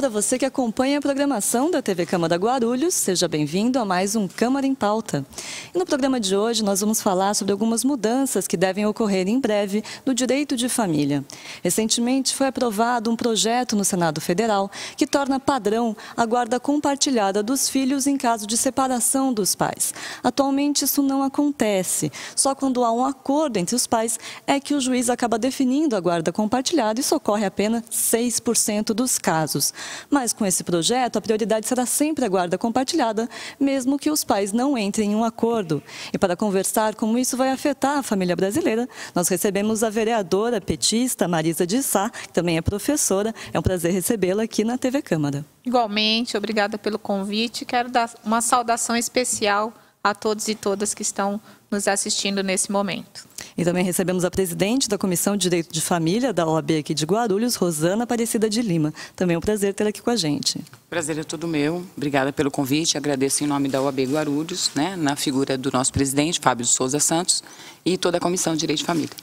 para você que acompanha a programação da TV Câmara Guarulhos. Seja bem-vindo a mais um Câmara em Pauta. E no programa de hoje nós vamos falar sobre algumas mudanças que devem ocorrer em breve no direito de família. Recentemente foi aprovado um projeto no Senado Federal que torna padrão a guarda compartilhada dos filhos em caso de separação dos pais. Atualmente isso não acontece. Só quando há um acordo entre os pais é que o juiz acaba definindo a guarda compartilhada. Isso ocorre apenas 6% dos casos. Mas com esse projeto, a prioridade será sempre a guarda compartilhada, mesmo que os pais não entrem em um acordo. E para conversar como isso vai afetar a família brasileira, nós recebemos a vereadora petista Marisa de Sá, que também é professora. É um prazer recebê-la aqui na TV Câmara. Igualmente, obrigada pelo convite. Quero dar uma saudação especial a todos e todas que estão nos assistindo nesse momento. E também recebemos a presidente da Comissão de Direito de Família da OAB aqui de Guarulhos, Rosana Aparecida de Lima. Também é um prazer tê-la aqui com a gente. Prazer é todo meu. Obrigada pelo convite. Agradeço em nome da OAB Guarulhos, na figura do nosso presidente, Fábio de Souza Santos, e toda a Comissão de Direito de Família.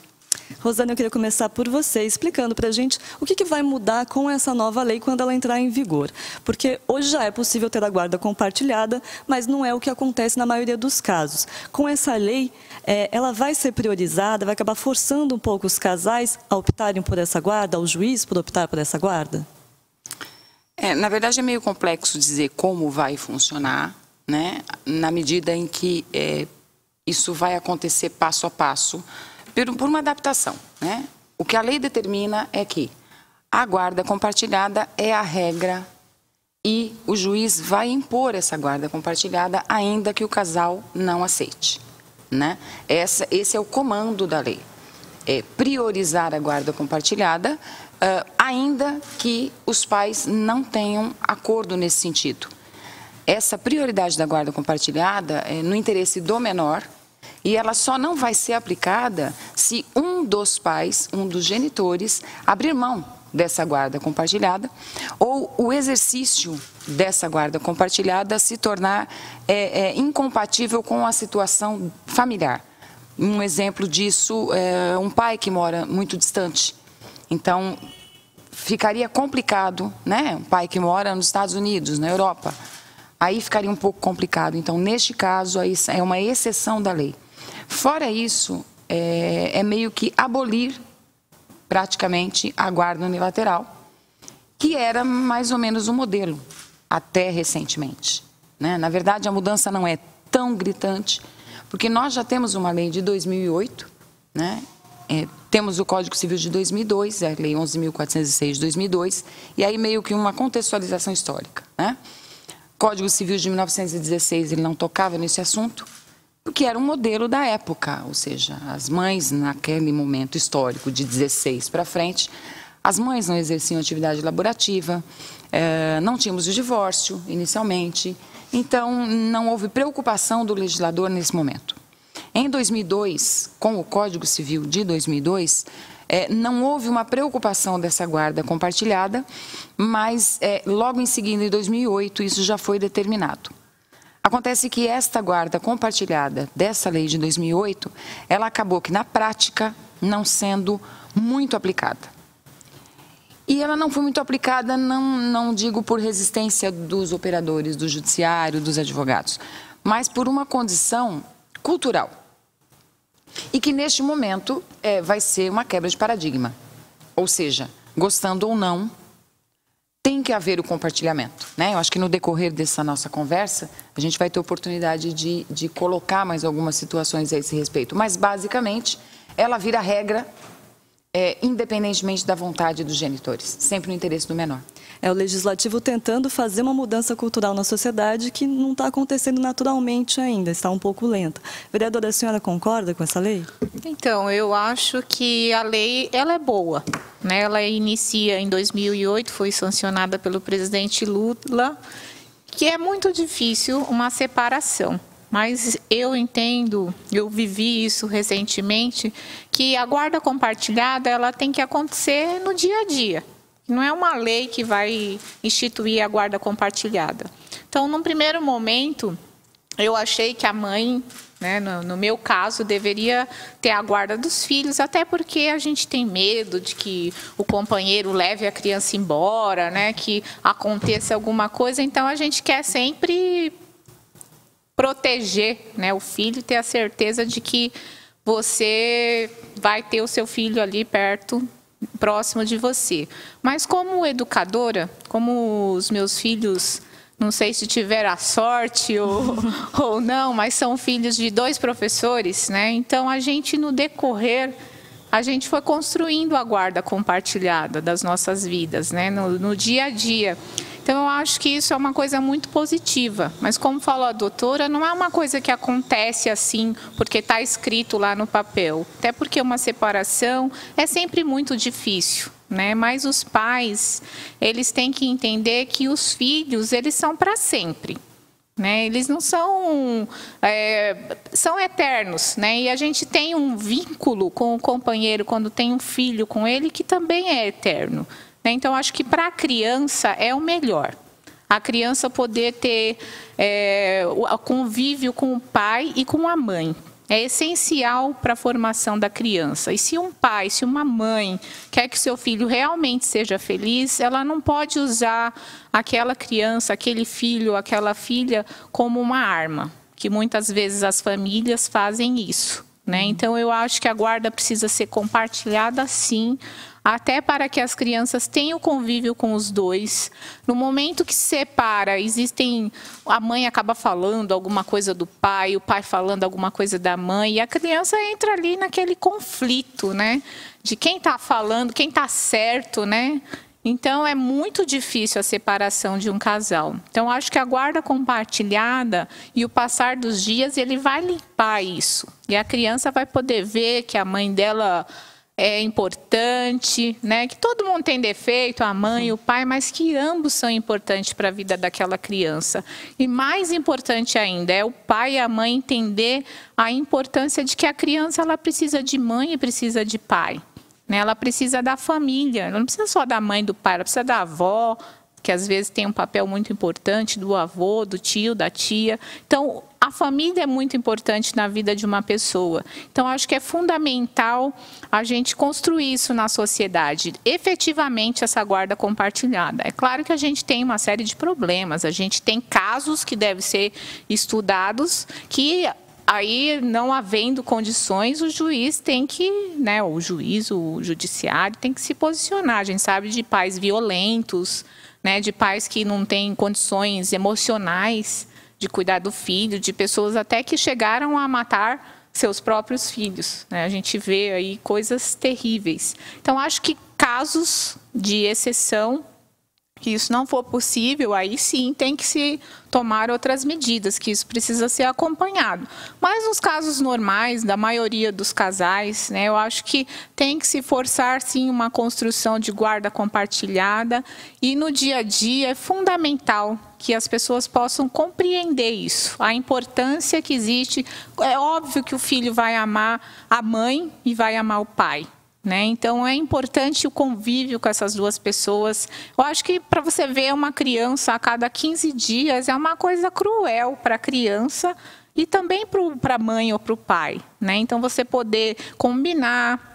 Rosana, eu queria começar por você, explicando para a gente o que vai mudar com essa nova lei quando ela entrar em vigor. Porque hoje já é possível ter a guarda compartilhada, mas não é o que acontece na maioria dos casos. Com essa lei, ela vai ser priorizada, vai acabar forçando um pouco os casais a optarem por essa guarda, ao juiz por optar por essa guarda? Na verdade, é meio complexo dizer como vai funcionar, na medida em que isso vai acontecer passo a passo, por uma adaptação. O que a lei determina é que a guarda compartilhada é a regra e o juiz vai impor essa guarda compartilhada ainda que o casal não aceite. Esse é o comando da lei. É priorizar a guarda compartilhada, ainda que os pais não tenham acordo nesse sentido. Essa prioridade da guarda compartilhada é no interesse do menor, e ela só não vai ser aplicada se um dos pais, um dos genitores, abrir mão dessa guarda compartilhada ou o exercício dessa guarda compartilhada se tornar incompatível com a situação familiar. Um exemplo disso é um pai que mora muito distante. Então, ficaria complicado, um pai que mora nos Estados Unidos, na Europa. Aí ficaria um pouco complicado. Então, neste caso, aí é uma exceção da lei. Fora isso, é meio que abolir praticamente a guarda unilateral, que era mais ou menos o modelo até recentemente. Na verdade, a mudança não é tão gritante, porque nós já temos uma lei de 2008, temos o Código Civil de 2002, a Lei 11.406 de 2002, e aí meio que uma contextualização histórica. Código Civil de 1916, ele não tocava nesse assunto, porque era um modelo da época, ou seja, as mães naquele momento histórico de 16 para frente, as mães não exerciam atividade laborativa, não tínhamos o divórcio inicialmente, então não houve preocupação do legislador nesse momento. Em 2002, com o Código Civil de 2002, não houve uma preocupação dessa guarda compartilhada, mas logo em seguida, em 2008, isso já foi determinado. Acontece que esta guarda compartilhada dessa lei de 2008, ela acabou que na prática não sendo muito aplicada. E ela não foi muito aplicada, não digo por resistência dos operadores, do judiciário, dos advogados, mas por uma condição cultural. E que neste momento vai ser uma quebra de paradigma. Ou seja, gostando ou não, tem que haver o compartilhamento. Eu acho que no decorrer dessa nossa conversa, a gente vai ter oportunidade de colocar mais algumas situações a esse respeito. Mas, basicamente, ela vira regra, independentemente da vontade dos genitores, sempre no interesse do menor. É o legislativo tentando fazer uma mudança cultural na sociedade que não está acontecendo naturalmente ainda, está um pouco lenta. Vereadora, a senhora concorda com essa lei? Então, eu acho que a lei ela é boa. Ela inicia em 2008, foi sancionada pelo presidente Lula, que é muito difícil uma separação. Mas eu entendo, eu vivi isso recentemente, que a guarda compartilhada ela tem que acontecer no dia a dia. Não é uma lei que vai instituir a guarda compartilhada. Então, num primeiro momento, eu achei que a mãe né? No meu caso, deveria ter a guarda dos filhos, até porque a gente tem medo de que o companheiro leve a criança embora, né? Que aconteça alguma coisa. Então, a gente quer sempre proteger, né, o filho, ter a certeza de que você vai ter o seu filho ali perto, próximo de você. Mas como educadora, como os meus filhos, não sei se tiveram a sorte ou não, mas são filhos de 2 professores, né? Então, a gente, no decorrer, a gente foi construindo a guarda compartilhada das nossas vidas, né? No dia a dia. Então, eu acho que isso é uma coisa muito positiva. Mas, como falou a doutora, não é uma coisa que acontece assim, porque está escrito lá no papel. Até porque uma separação é sempre muito difícil, né? Mas os pais, eles têm que entender que os filhos, eles são para sempre, né? Eles não são... são eternos, né? E a gente tem um vínculo com o companheiro quando tem um filho com ele que também é eterno. Então, acho que para a criança é o melhor. A criança poder ter o convívio com o pai e com a mãe. É essencial para a formação da criança. E se um pai, se uma mãe quer que seu filho realmente seja feliz, ela não pode usar aquela criança, aquele filho, aquela filha como uma arma, que muitas vezes as famílias fazem isso, né? Então, eu acho que a guarda precisa ser compartilhada, sim, até para que as crianças tenham convívio com os dois. No momento que se separa, a mãe acaba falando alguma coisa do pai, o pai falando alguma coisa da mãe, e a criança entra ali naquele conflito, né? De quem está falando, quem está certo, né? Então, é muito difícil a separação de um casal. Então, acho que a guarda compartilhada e o passar dos dias, ele vai limpar isso. E a criança vai poder ver que a mãe dela é importante, né? Que todo mundo tem defeito, a mãe e o pai, mas que ambos são importantes para a vida daquela criança. E mais importante ainda é o pai e a mãe entender a importância de que a criança ela precisa de mãe e precisa de pai, né? Ela precisa da família, ela não precisa só da mãe e do pai, ela precisa da avó, que às vezes tem um papel muito importante, do avô, do tio, da tia. Então, a família é muito importante na vida de uma pessoa. Então, acho que é fundamental a gente construir isso na sociedade, efetivamente essa guarda compartilhada. É claro que a gente tem uma série de problemas, a gente tem casos que devem ser estudados, que aí, não havendo condições, o juiz tem que, né, o juiz, o judiciário tem que se posicionar. A gente sabe de pais violentos, né, de pais que não têm condições emocionais de cuidar do filho, de pessoas até que chegaram a matar seus próprios filhos, né? A gente vê aí coisas terríveis. Então, acho que casos de exceção, que isso não for possível, aí sim tem que se tomar outras medidas, que isso precisa ser acompanhado. Mas nos casos normais, da maioria dos casais, né, eu acho que tem que se forçar, sim, uma construção de guarda compartilhada, e no dia a dia é fundamental que as pessoas possam compreender isso, a importância que existe. É óbvio que o filho vai amar a mãe e vai amar o pai, né? Então, é importante o convívio com essas duas pessoas. Eu acho que para você ver uma criança a cada 15 dias é uma coisa cruel para a criança e também para a mãe ou para o pai, né? Então, você poder combinar.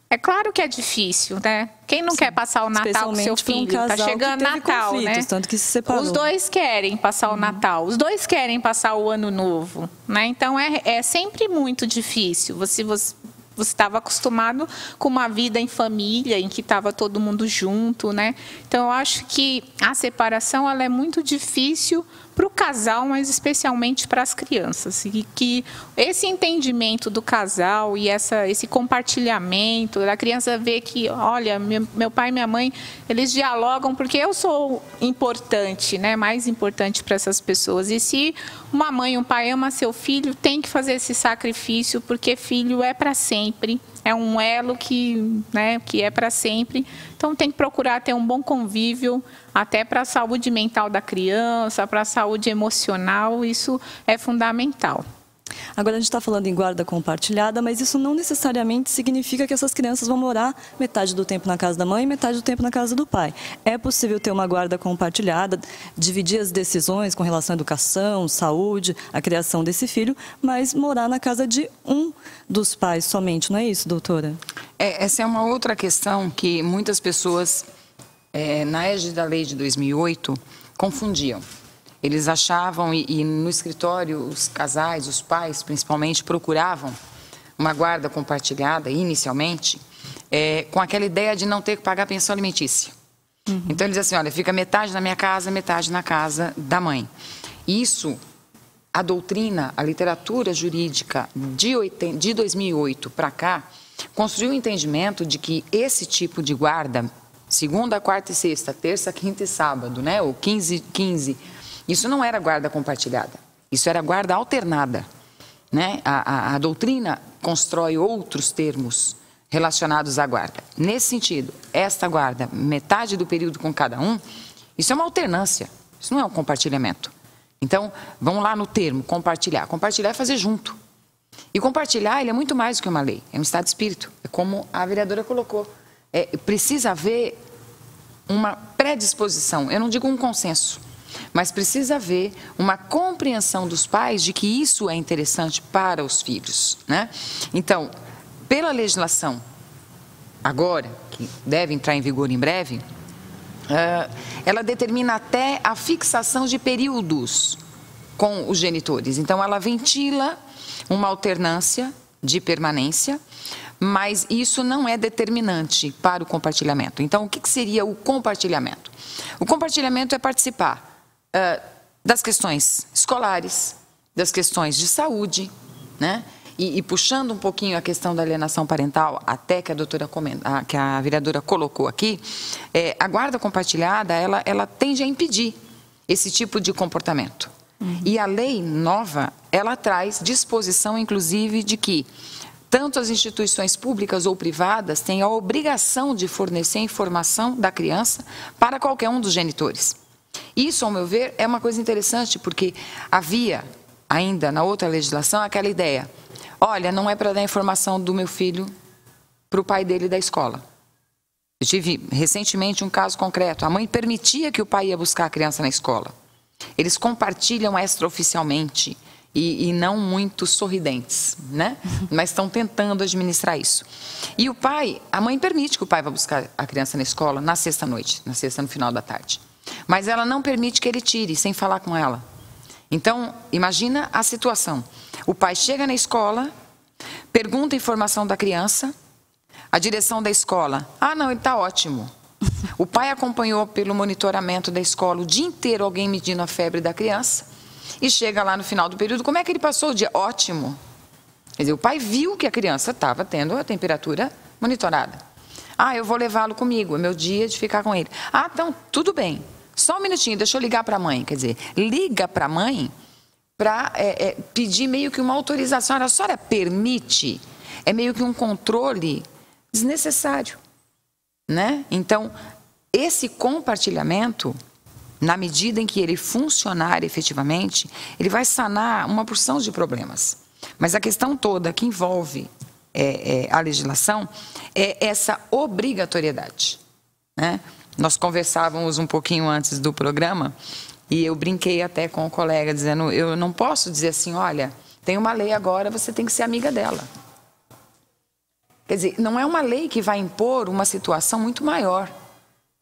É claro que é difícil, né? Quem não quer passar o Natal com seu filho? Está chegando Natal, né? Tanto que se separou. Os dois querem passar o Natal, os dois querem passar o Ano Novo, né? Então, é sempre muito difícil. Você estava acostumado com uma vida em família, em que estava todo mundo junto, né? Então, eu acho que a separação ela é muito difícil para o casal, mas especialmente para as crianças. E que esse entendimento do casal e esse compartilhamento, da criança ver que, olha, meu pai e minha mãe, eles dialogam porque eu sou importante, né? Mais importante para essas pessoas. E se uma mãe e um pai ama seu filho, tem que fazer esse sacrifício, porque filho é para sempre. É um elo que é para sempre. Então, tem que procurar ter um bom convívio, até para a saúde mental da criança, para a saúde emocional, isso é fundamental. Agora, a gente está falando em guarda compartilhada, mas isso não necessariamente significa que essas crianças vão morar metade do tempo na casa da mãe e metade do tempo na casa do pai. É possível ter uma guarda compartilhada, dividir as decisões com relação à educação, saúde, a criação desse filho, mas morar na casa de um dos pais somente, não é isso, doutora? Essa é uma outra questão que muitas pessoas, na égide da lei de 2008, confundiam. Eles achavam, e no escritório, os casais, os pais, principalmente, procuravam uma guarda compartilhada, inicialmente, com aquela ideia de não ter que pagar pensão alimentícia. Uhum. Então, eles diziam assim, olha, fica metade na minha casa, metade na casa da mãe. Isso, a doutrina, a literatura jurídica de 2008 para cá, construiu o entendimento de que esse tipo de guarda, segunda, quarta e sexta, terça, quinta e sábado, né, ou 15, isso não era guarda compartilhada, isso era guarda alternada, né? A doutrina constrói outros termos relacionados à guarda. Nesse sentido, esta guarda, metade do período com cada um, isso é uma alternância, isso não é um compartilhamento. Então, vamos lá no termo, compartilhar. Compartilhar é fazer junto. E compartilhar, ele é muito mais do que uma lei, é um estado de espírito, é como a vereadora colocou. Precisa haver uma predisposição, eu não digo um consenso, mas precisa haver uma compreensão dos pais de que isso é interessante para os filhos, né? Então, pela legislação, agora, que deve entrar em vigor em breve, ela determina até a fixação de períodos com os genitores. Então, ela ventila uma alternância de permanência, mas isso não é determinante para o compartilhamento. Então, o que seria o compartilhamento? O compartilhamento é participar das questões escolares, das questões de saúde, né? E puxando um pouquinho a questão da alienação parental, até que a vereadora colocou aqui, a guarda compartilhada, ela tende a impedir esse tipo de comportamento. Uhum. E a lei nova, ela traz disposição, inclusive, de que tanto as instituições públicas ou privadas têm a obrigação de fornecer informação da criança para qualquer um dos genitores. Isso, ao meu ver, é uma coisa interessante, porque havia, ainda na outra legislação, aquela ideia, olha, não é para dar informação do meu filho para o pai dele da escola. Eu tive recentemente um caso concreto, a mãe permitia que o pai ia buscar a criança na escola. Eles compartilham extraoficialmente e não muito sorridentes, né? Mas estão tentando administrar isso. E o pai, a mãe permite que o pai vá buscar a criança na escola na sexta-noite, na sexta no final da tarde. Mas ela não permite que ele tire, sem falar com ela. Então, imagina a situação. O pai chega na escola, pergunta a informação da criança, a direção da escola, não, ele está ótimo. O pai acompanhou pelo monitoramento da escola o dia inteiro alguém medindo a febre da criança e chega lá no final do período, como é que ele passou o dia? Ótimo. Quer dizer, o pai viu que a criança estava tendo a temperatura monitorada. Eu vou levá-lo comigo, é meu dia de ficar com ele. Então, tudo bem. Só um minutinho, deixa eu ligar para a mãe. Quer dizer, liga para a mãe para pedir meio que uma autorização. A senhora permite? É meio que um controle desnecessário, né? Então, esse compartilhamento, na medida em que ele funcionar efetivamente, ele vai sanar uma porção de problemas. Mas a questão toda que envolve a legislação é essa obrigatoriedade, né? Nós conversávamos um pouquinho antes do programa e eu brinquei até com o colega, dizendo, eu não posso dizer assim, olha, tem uma lei agora, você tem que ser amiga dela. Quer dizer, não é uma lei que vai impor uma situação muito maior,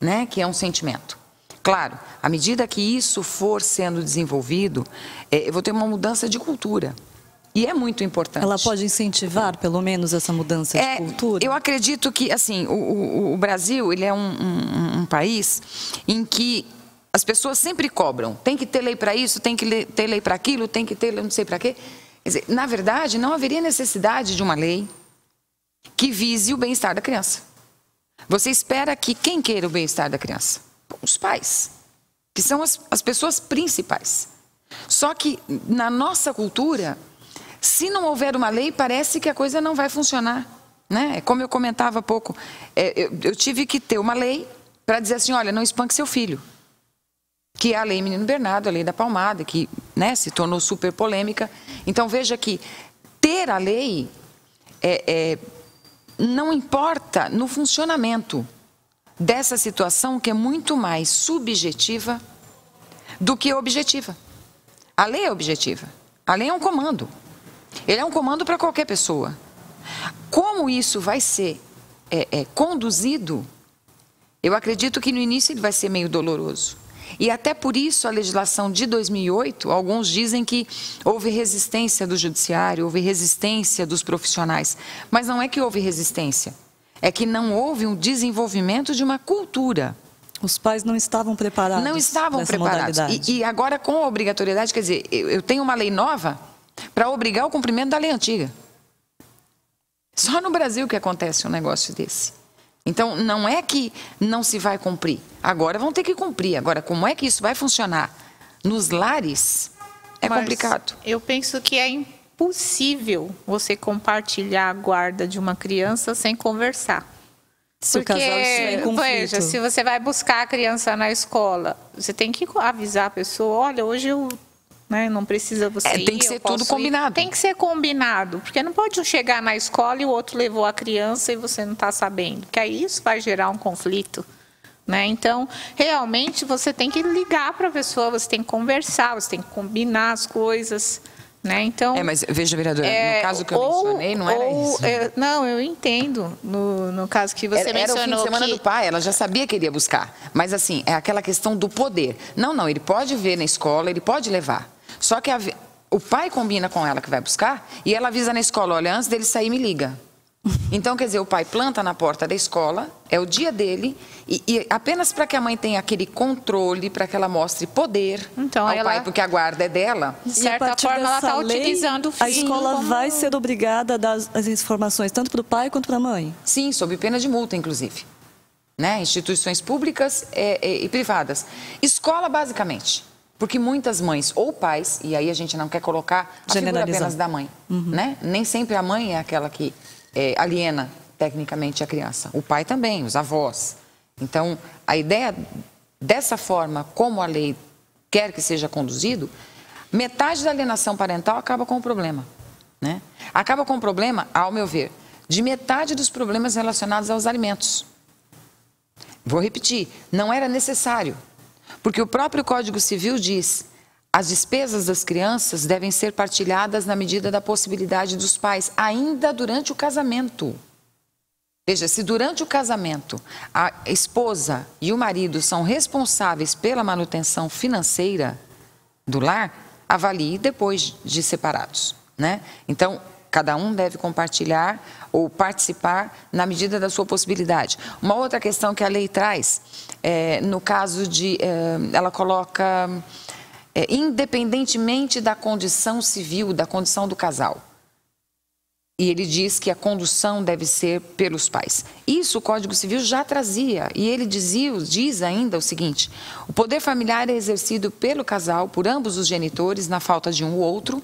né, que é um sentimento. Claro, à medida que isso for sendo desenvolvido, eu vou ter uma mudança de cultura. E é muito importante. Ela pode incentivar, pelo menos, essa mudança de cultura? Eu acredito que, assim, o Brasil, ele é um país em que as pessoas sempre cobram. Tem que ter lei para isso, tem que ter lei para aquilo, tem que ter não sei para quê. Quer dizer, na verdade, não haveria necessidade de uma lei que vise o bem-estar da criança. Você espera que quem queira o bem-estar da criança? Os pais, que são as pessoas principais. Só que, na nossa cultura, se não houver uma lei, parece que a coisa não vai funcionar, né? Como eu comentava há pouco, eu tive que ter uma lei para dizer assim, olha, não espanque seu filho. que é a Lei Menino Bernardo, a Lei da Palmada, que, né, se tornou super polêmica. Então, veja que ter a lei não importa no funcionamento dessa situação, que é muito mais subjetiva do que objetiva. A lei é objetiva. A lei é um comando. Ele é um comando para qualquer pessoa. Como isso vai ser conduzido, eu acredito que no início ele vai ser meio doloroso. E até por isso a legislação de 2008, alguns dizem que houve resistência do judiciário, houve resistência dos profissionais. Mas não é que houve resistência, é que não houve um desenvolvimento de uma cultura. Os pais não estavam preparados. Não estavam preparados. E agora, com a obrigatoriedade, quer dizer, eu tenho uma lei nova para obrigar o cumprimento da lei antiga. Só no Brasil que acontece um negócio desse. Então, não é que não se vai cumprir. Agora vão ter que cumprir. Agora, como é que isso vai funcionar nos lares, é complicado. Eu penso que é impossível você compartilhar a guarda de uma criança sem conversar. Se o casal estiver em conflito. Veja, se você vai buscar a criança na escola, você tem que avisar a pessoa, olha, hoje eu... não precisa você ir. Tem que ser tudo combinado. Tem que ser combinado, porque não pode chegar na escola e o outro levou a criança e você não está sabendo, porque aí isso vai gerar um conflito. Então, realmente, você tem que ligar para a pessoa, você tem que conversar, você tem que combinar as coisas. Então, mas veja, vereadora, no caso que eu mencionei, não era isso. Não, eu entendo. No caso que você mencionou. Era o fim de semana do pai, ela já sabia que iria buscar. Mas, assim, é aquela questão do poder. Não, ele pode ver na escola, ele pode levar. Só que o pai combina com ela que vai buscar e ela avisa na escola, olha, antes dele sair, me liga. Então, quer dizer, o pai planta na porta da escola, é o dia dele, e apenas para que a mãe tenha aquele controle, para que ela mostre poder ao pai, porque a guarda é dela. De certa forma, ela está utilizando o filho. A escola vai ser obrigada a dar as informações, tanto para o pai quanto para a mãe? Sim, sob pena de multa, inclusive. Instituições públicas e privadas. Escola, basicamente. Porque muitas mães ou pais, e aí a gente não quer colocar a figura apenas da mãe, Nem sempre a mãe é aquela que aliena tecnicamente a criança. O pai também, os avós. Então, a ideia dessa forma, como a lei quer que seja conduzido, metade da alienação parental acaba com o problema. Acaba com o problema, ao meu ver, de metade dos problemas relacionados aos alimentos. Vou repetir, não era necessário. Porque o próprio Código Civil diz, as despesas das crianças devem ser partilhadas na medida da possibilidade dos pais, ainda durante o casamento. Veja, se durante o casamento a esposa e o marido são responsáveis pela manutenção financeira do lar, avalie depois de separados. Então, cada um deve compartilhar ou participar na medida da sua possibilidade. Uma outra questão que a lei traz, no caso de... ela coloca, independentemente da condição civil, da condição do casal. E ele diz que a condução deve ser pelos pais. Isso o Código Civil já trazia. E ele diz ainda o seguinte, o poder familiar é exercido pelo casal, por ambos os genitores, na falta de um ou outro,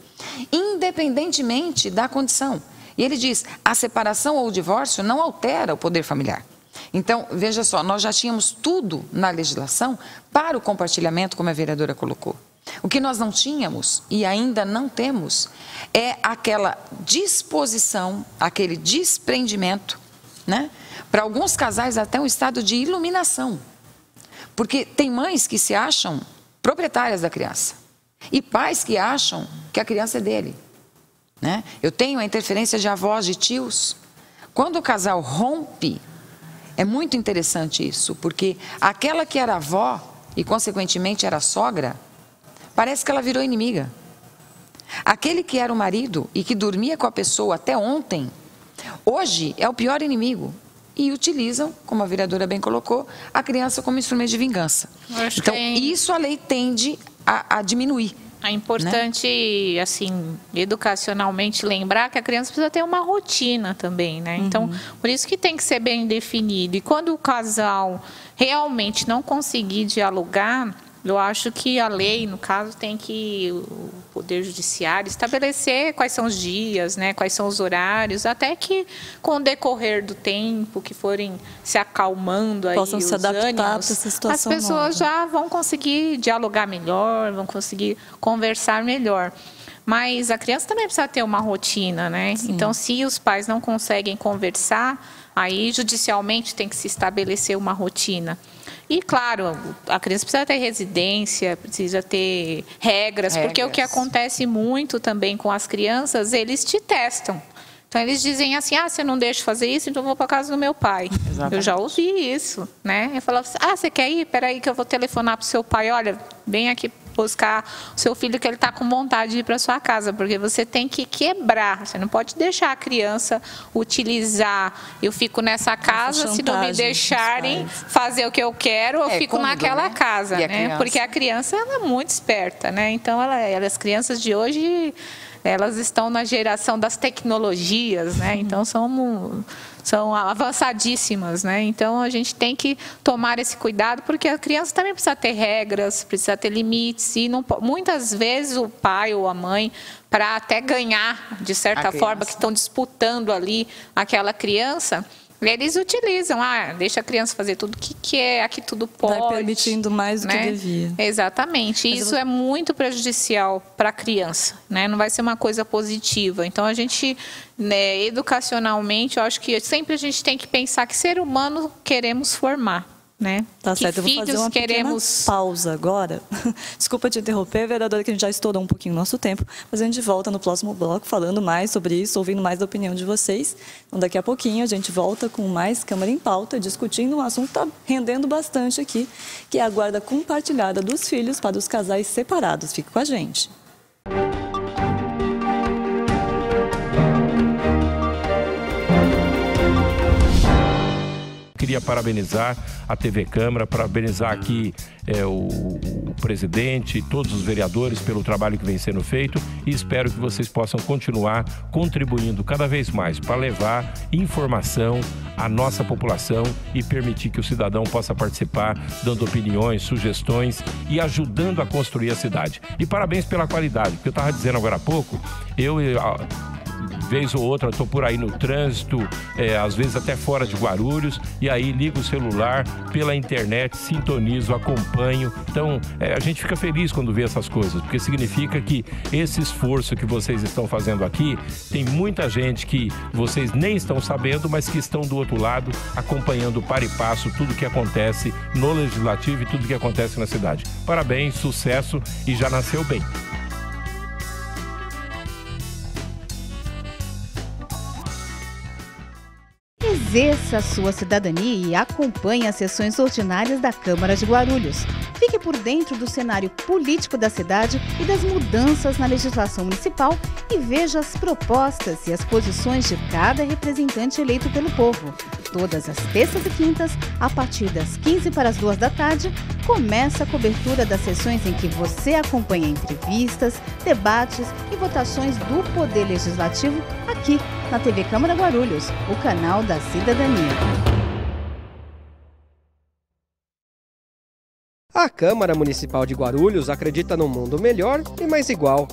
independentemente da condição. E ele diz, a separação ou o divórcio não altera o poder familiar. Então, veja só, nós já tínhamos tudo na legislação para o compartilhamento, como a vereadora colocou. O que nós não tínhamos e ainda não temos é aquela disposição, aquele desprendimento, para alguns casais até um estado de iluminação. Porque tem mães que se acham proprietárias da criança e pais que acham que a criança é dele. Eu tenho a interferência de avós, de tios. Quando o casal rompe, é muito interessante isso, porque aquela que era avó e consequentemente era sogra, parece que ela virou inimiga. Aquele que era o marido e que dormia com a pessoa até ontem, hoje é o pior inimigo. E utilizam, como a vereadora bem colocou, a criança como instrumento de vingança. Então, isso a lei tende a diminuir. É importante, assim, educacionalmente lembrar que a criança precisa ter uma rotina também, Então, por isso que tem que ser bem definido. E quando o casal realmente não conseguir dialogar, Eu acho que a lei, no caso, tem que o Poder Judiciário estabelecer quais são os dias, né, quais são os horários, até que com o decorrer do tempo, que forem se acalmando aí possam se adaptar ânimos, para essa situação as pessoas nova. já vão conseguir dialogar melhor, vão conseguir conversar melhor. Mas a criança também precisa ter uma rotina, né? Sim. Então, se os pais não conseguem conversar, aí judicialmente tem que se estabelecer uma rotina. E, claro, a criança precisa ter residência, precisa ter regras, porque o que acontece muito também com as crianças, eles te testam. Então, eles dizem assim, você não deixa fazer isso, então eu vou para casa do meu pai. Exatamente. Eu já ouvi isso, né? Eu falava assim, você quer ir? Espera aí que eu vou telefonar para o seu pai. Olha, vem aqui buscar o seu filho que ele está com vontade de ir para sua casa, porque você tem que quebrar, você não pode deixar a criança utilizar, eu fico nessa casa, se não me deixarem fazer o que eu quero, eu fico naquela casa, né? Porque a criança ela é muito esperta, né? Então as crianças de hoje, elas estão na geração das tecnologias, né? Então são avançadíssimas, né? Então a gente tem que tomar esse cuidado, porque a criança também precisa ter regras, precisa ter limites, e não, muitas vezes o pai ou a mãe, para até ganhar, de certa forma, que estão disputando ali aquela criança, eles utilizam, deixa a criança fazer tudo o que quer, aqui tudo pode. Vai permitindo mais do que devia. Exatamente. Mas isso é muito prejudicial para a criança, né? Não vai ser uma coisa positiva. Então, a gente, né, educacionalmente, eu acho que sempre a gente tem que pensar que ser humano queremos formar. Né? Tá certo, eu vou fazer uma pequena pausa agora. Desculpa te interromper, vereadora, que a gente já estourou um pouquinho o nosso tempo, mas a gente volta no próximo bloco falando mais sobre isso, ouvindo mais da opinião de vocês. Então, daqui a pouquinho a gente volta com mais Câmara em Pauta, discutindo um assunto que está rendendo bastante aqui, que é a guarda compartilhada dos filhos para os casais separados. Fique com a gente. Queria parabenizar a TV Câmara, parabenizar aqui o presidente e todos os vereadores pelo trabalho que vem sendo feito, e espero que vocês possam continuar contribuindo cada vez mais para levar informação à nossa população e permitir que o cidadão possa participar, dando opiniões, sugestões e ajudando a construir a cidade. E parabéns pela qualidade, porque eu estava dizendo agora há pouco, vez ou outra, estou por aí no trânsito, às vezes até fora de Guarulhos, e aí ligo o celular pela internet, sintonizo, acompanho. Então, a gente fica feliz quando vê essas coisas, porque significa que esse esforço que vocês estão fazendo aqui, tem muita gente que vocês nem estão sabendo, mas que estão do outro lado, acompanhando para e passo tudo que acontece no Legislativo e tudo que acontece na cidade. Parabéns, sucesso, e já nasceu bem. Exerça a sua cidadania e acompanhe as sessões ordinárias da Câmara de Guarulhos. Fique por dentro do cenário político da cidade e das mudanças na legislação municipal e veja as propostas e as posições de cada representante eleito pelo povo. Todas as terças e quintas, a partir das 15 para as 2 da tarde, começa a cobertura das sessões em que você acompanha entrevistas, debates e votações do Poder Legislativo aqui na TV Câmara Guarulhos, o canal da cidadania. A Câmara Municipal de Guarulhos acredita num mundo melhor e mais igual.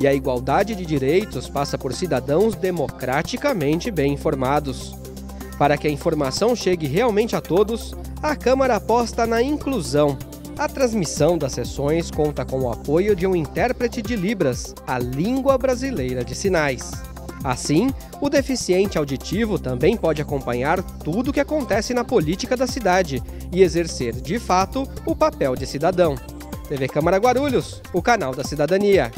E a igualdade de direitos passa por cidadãos democraticamente bem informados. Para que a informação chegue realmente a todos, a Câmara aposta na inclusão. A transmissão das sessões conta com o apoio de um intérprete de Libras, a língua brasileira de sinais. Assim, o deficiente auditivo também pode acompanhar tudo o que acontece na política da cidade e exercer, de fato, o papel de cidadão. TV Câmara Guarulhos, o canal da cidadania.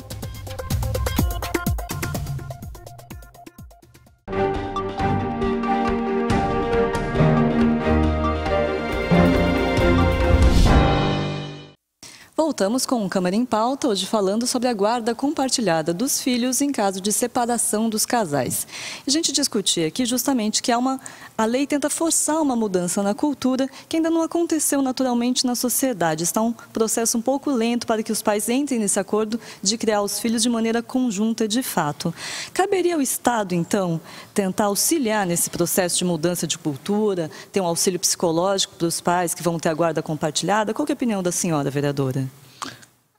voltamos com o Câmara em Pauta, hoje falando sobre a guarda compartilhada dos filhos em caso de separação dos casais. A gente discutia aqui justamente que a lei tenta forçar uma mudança na cultura que ainda não aconteceu naturalmente na sociedade. Está um processo um pouco lento para que os pais entrem nesse acordo de criar os filhos de maneira conjunta de fato. Caberia ao Estado, então, tentar auxiliar nesse processo de mudança de cultura, ter um auxílio psicológico para os pais que vão ter a guarda compartilhada? Qual que é a opinião da senhora, vereadora?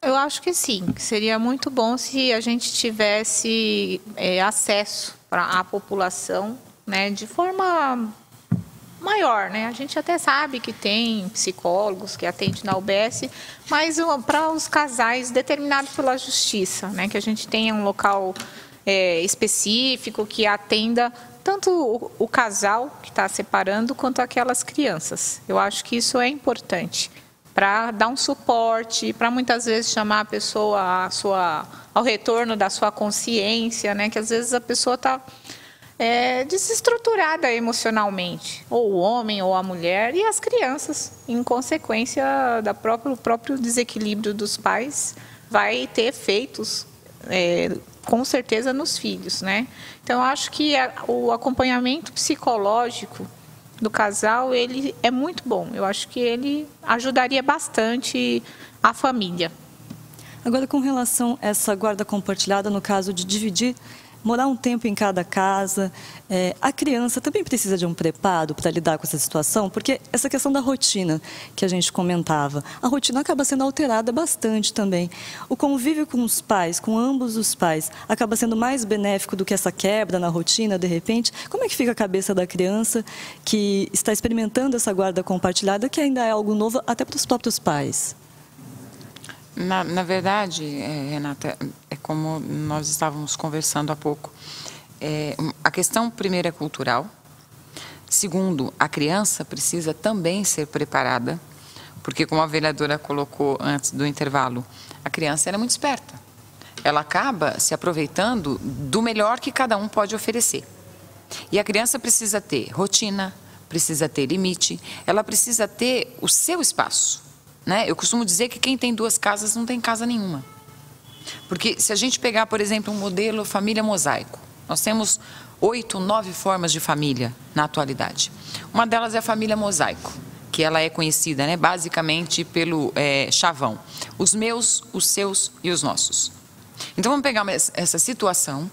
Eu acho que sim, que seria muito bom se a gente tivesse acesso à população, né, de forma maior, né? A gente até sabe que tem psicólogos que atendem na UBS, mas para os casais determinados pela justiça, né, que a gente tenha um local específico que atenda tanto o casal que está separando quanto aquelas crianças. Eu acho que isso é importante para dar um suporte, para muitas vezes chamar a pessoa ao retorno da sua consciência, né? Que às vezes a pessoa está desestruturada emocionalmente, ou o homem ou a mulher, e as crianças, em consequência do próprio desequilíbrio dos pais, vai ter efeitos com certeza nos filhos, né? Então, eu acho que o acompanhamento psicológico do casal, ele é muito bom. Eu acho que ele ajudaria bastante a família. Agora, com relação a essa guarda compartilhada, no caso de dividir, morar um tempo em cada casa, a criança também precisa de um preparo para lidar com essa situação, porque essa questão da rotina que a gente comentava, a rotina acaba sendo alterada bastante também. O convívio com os pais, com ambos os pais, acaba sendo mais benéfico do que essa quebra na rotina, de repente. Como é que fica a cabeça da criança que está experimentando essa guarda compartilhada, que ainda é algo novo até para os próprios pais? Na verdade, Renata, é como nós estávamos conversando há pouco. A questão, primeiro, é cultural. Segundo, a criança precisa também ser preparada, porque, como a vereadora colocou antes do intervalo, a criança era muito esperta. Ela acaba se aproveitando do melhor que cada um pode oferecer. E a criança precisa ter rotina, precisa ter limite, ela precisa ter o seu espaço. Né? Eu costumo dizer que quem tem duas casas não tem casa nenhuma. Porque se a gente pegar, por exemplo, um modelo família mosaico, nós temos 8, 9 formas de família na atualidade. Uma delas é a família mosaico, que ela é conhecida, né, basicamente pelo chavão. Os meus, os seus e os nossos. Então vamos pegar essa situação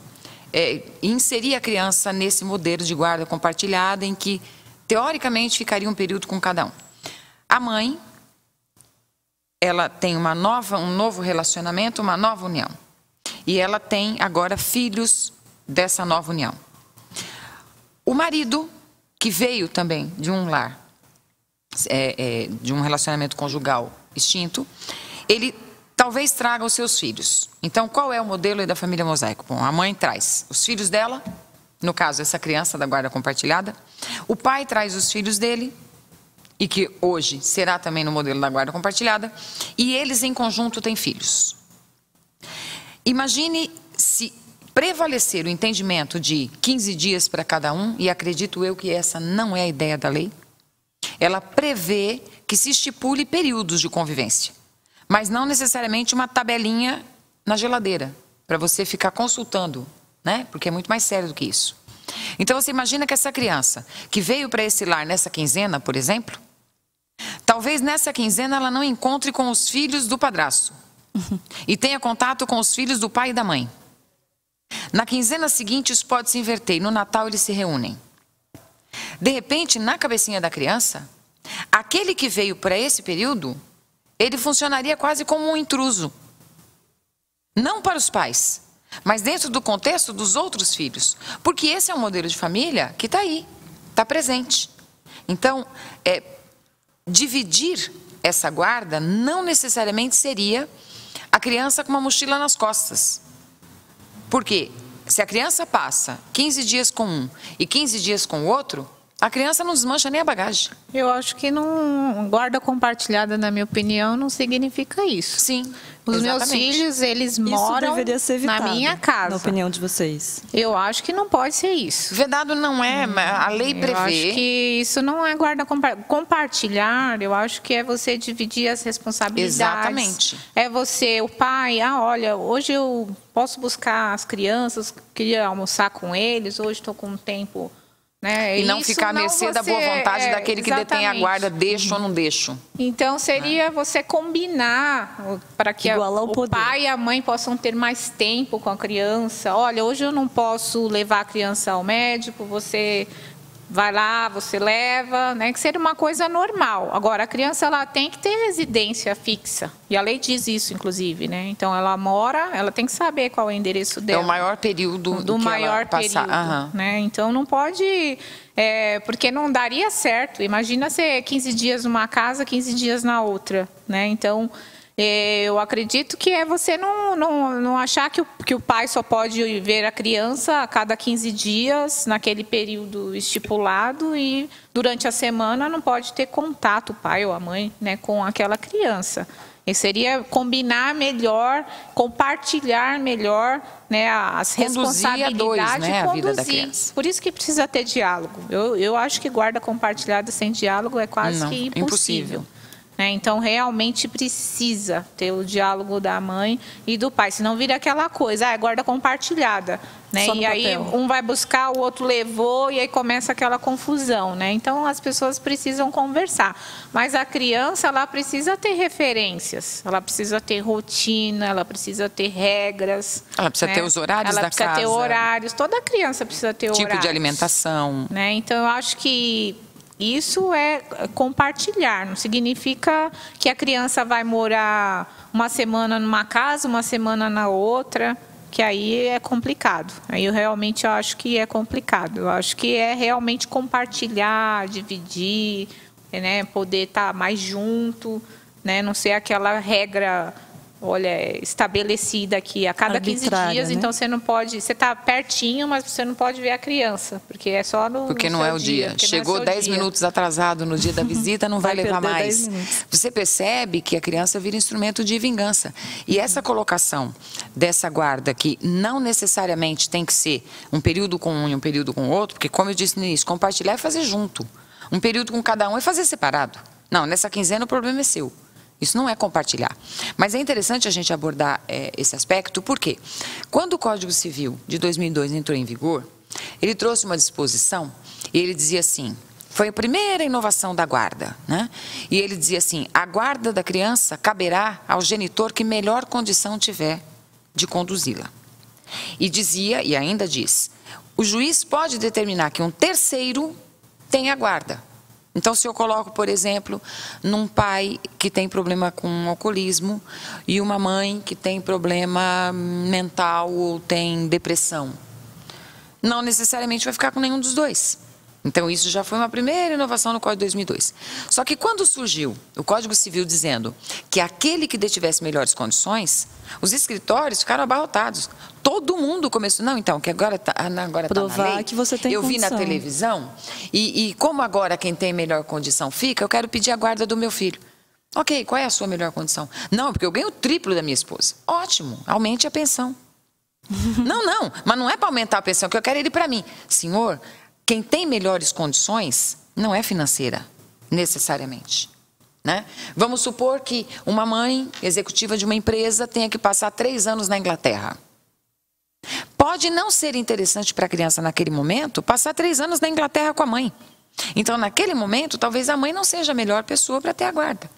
e inserir a criança nesse modelo de guarda compartilhada em que, teoricamente, ficaria um período com cada um. A mãe, ela tem um novo relacionamento, uma nova união. E ela tem agora filhos dessa nova união. O marido, que veio também de um lar, de um relacionamento conjugal extinto, ele talvez traga os seus filhos. Então, qual é o modelo da família mosaico? Bom, a mãe traz os filhos dela, no caso, essa criança da guarda compartilhada. O pai traz os filhos dele, e que hoje será também no modelo da guarda compartilhada, e eles em conjunto têm filhos. Imagine se prevalecer o entendimento de 15 dias para cada um, e acredito eu que essa não é a ideia da lei. Ela prevê que se estipule períodos de convivência, mas não necessariamente uma tabelinha na geladeira, para você ficar consultando, né? Porque é muito mais sério do que isso. Então você imagina que essa criança que veio para esse lar nessa quinzena, por exemplo, talvez nessa quinzena ela não encontre com os filhos do padrasto e tenha contato com os filhos do pai e da mãe. Na quinzena seguinte isso pode se inverter e no Natal eles se reúnem. De repente, na cabecinha da criança, aquele que veio para esse período, ele funcionaria quase como um intruso. Não para os pais, mas dentro do contexto dos outros filhos. Porque esse é um modelo de família que está aí, está presente. Então, dividir essa guarda não necessariamente seria a criança com uma mochila nas costas. Porque se a criança passa 15 dias com um e 15 dias com o outro, A criança não desmancha nem a bagagem. Eu acho que não, guarda compartilhada, na minha opinião, não significa isso. Sim. Os exatamente. meus filhos, eles Isso moram deveria ser evitado, na minha casa. na opinião de vocês. Eu acho que não pode ser isso. Vedado não é, a lei prevê. Eu acho que isso não é guarda compartilhar. Eu acho que é você dividir as responsabilidades. Exatamente. É você, o pai, olha, hoje eu posso buscar as crianças, queria almoçar com eles, hoje estou com tempo. Né? E não isso ficar à mercê da boa vontade daquele que detém a guarda, deixo ou não deixo. Então, seria você combinar para que o pai e a mãe possam ter mais tempo com a criança. Olha, hoje eu não posso levar a criança ao médico, você vai lá, você leva, né? Que seria uma coisa normal. Agora, a criança ela tem que ter residência fixa. E a lei diz isso, inclusive, né? Então, ela mora, ela tem que saber qual é o endereço dela. É o maior período do que maior ela passar. período, né? Então, não pode... porque não daria certo. Imagina ser 15 dias numa casa, 15 dias na outra, né? Então... eu acredito que é você não achar que o pai só pode ver a criança a cada 15 dias, naquele período estipulado, e durante a semana não pode ter contato, o pai ou a mãe, né, com aquela criança. E seria combinar melhor, compartilhar melhor, né, as responsabilidades, conduzir, né, a vida da conduzir. criança. Por isso que precisa ter diálogo. Eu acho que guarda compartilhada sem diálogo é quase que impossível. Então, realmente precisa ter o diálogo da mãe e do pai. Senão vira aquela coisa, é guarda compartilhada. Né? E aí um vai buscar, o outro levou, e aí começa aquela confusão. Né? Então, as pessoas precisam conversar. Mas a criança, ela precisa ter referências, ela precisa ter rotina, ela precisa ter regras. Ela precisa ter os horários da casa. Ela precisa ter horários. Toda criança precisa ter horários. Tipo de alimentação. Né? Então, eu acho que... isso é compartilhar, não significa que a criança vai morar uma semana numa casa, uma semana na outra, que aí é complicado. Aí eu realmente acho que é complicado. Eu acho que é realmente compartilhar, dividir, né, poder estar mais junto, né, não ser aquela regra... estabelecida aqui a cada 15 dias, né? Então você não pode, você está pertinho, mas você não pode ver a criança, porque é só no Porque não é o dia. Chegou 10 minutos atrasado no dia da visita, não vai levar mais. Você percebe que a criança vira instrumento de vingança. E essa colocação dessa guarda, que não necessariamente tem que ser um período com um e um período com o outro, porque, como eu disse no início, compartilhar é fazer junto. Um período com cada um é fazer separado. Não, nessa quinzena o problema é seu. Isso não é compartilhar. Mas é interessante a gente abordar esse aspecto, porque quando o Código Civil de 2002 entrou em vigor, ele trouxe uma disposição e ele dizia assim, foi a primeira inovação da guarda, né? E ele dizia assim, a guarda da criança caberá ao genitor que melhor condição tiver de conduzi-la. E dizia, e ainda diz, o juiz pode determinar que um terceiro tenha guarda. Então, se eu coloco, por exemplo, num pai que tem problema com alcoolismo e uma mãe que tem problema mental ou tem depressão, não necessariamente vai ficar com nenhum dos dois. Então, isso já foi uma primeira inovação no Código de 2002. Só que quando surgiu o Código Civil dizendo que aquele que detivesse melhores condições, os escritórios ficaram abarrotados. Todo mundo começou, não, então, que agora está na lei, que você tem eu vi condição. na televisão, e como agora quem tem melhor condição fica, eu quero pedir a guarda do meu filho. Ok, qual é a sua melhor condição? Não, porque eu ganho o triplo da minha esposa. Ótimo, aumente a pensão. Não, mas não é para aumentar a pensão, que eu quero ele para mim. Senhor, quem tem melhores condições não é financeira, necessariamente. Né? Vamos supor que uma mãe executiva de uma empresa tenha que passar 3 anos na Inglaterra. Pode não ser interessante para a criança naquele momento passar 3 anos na Inglaterra com a mãe. Então, naquele momento, talvez a mãe não seja a melhor pessoa para ter a guarda.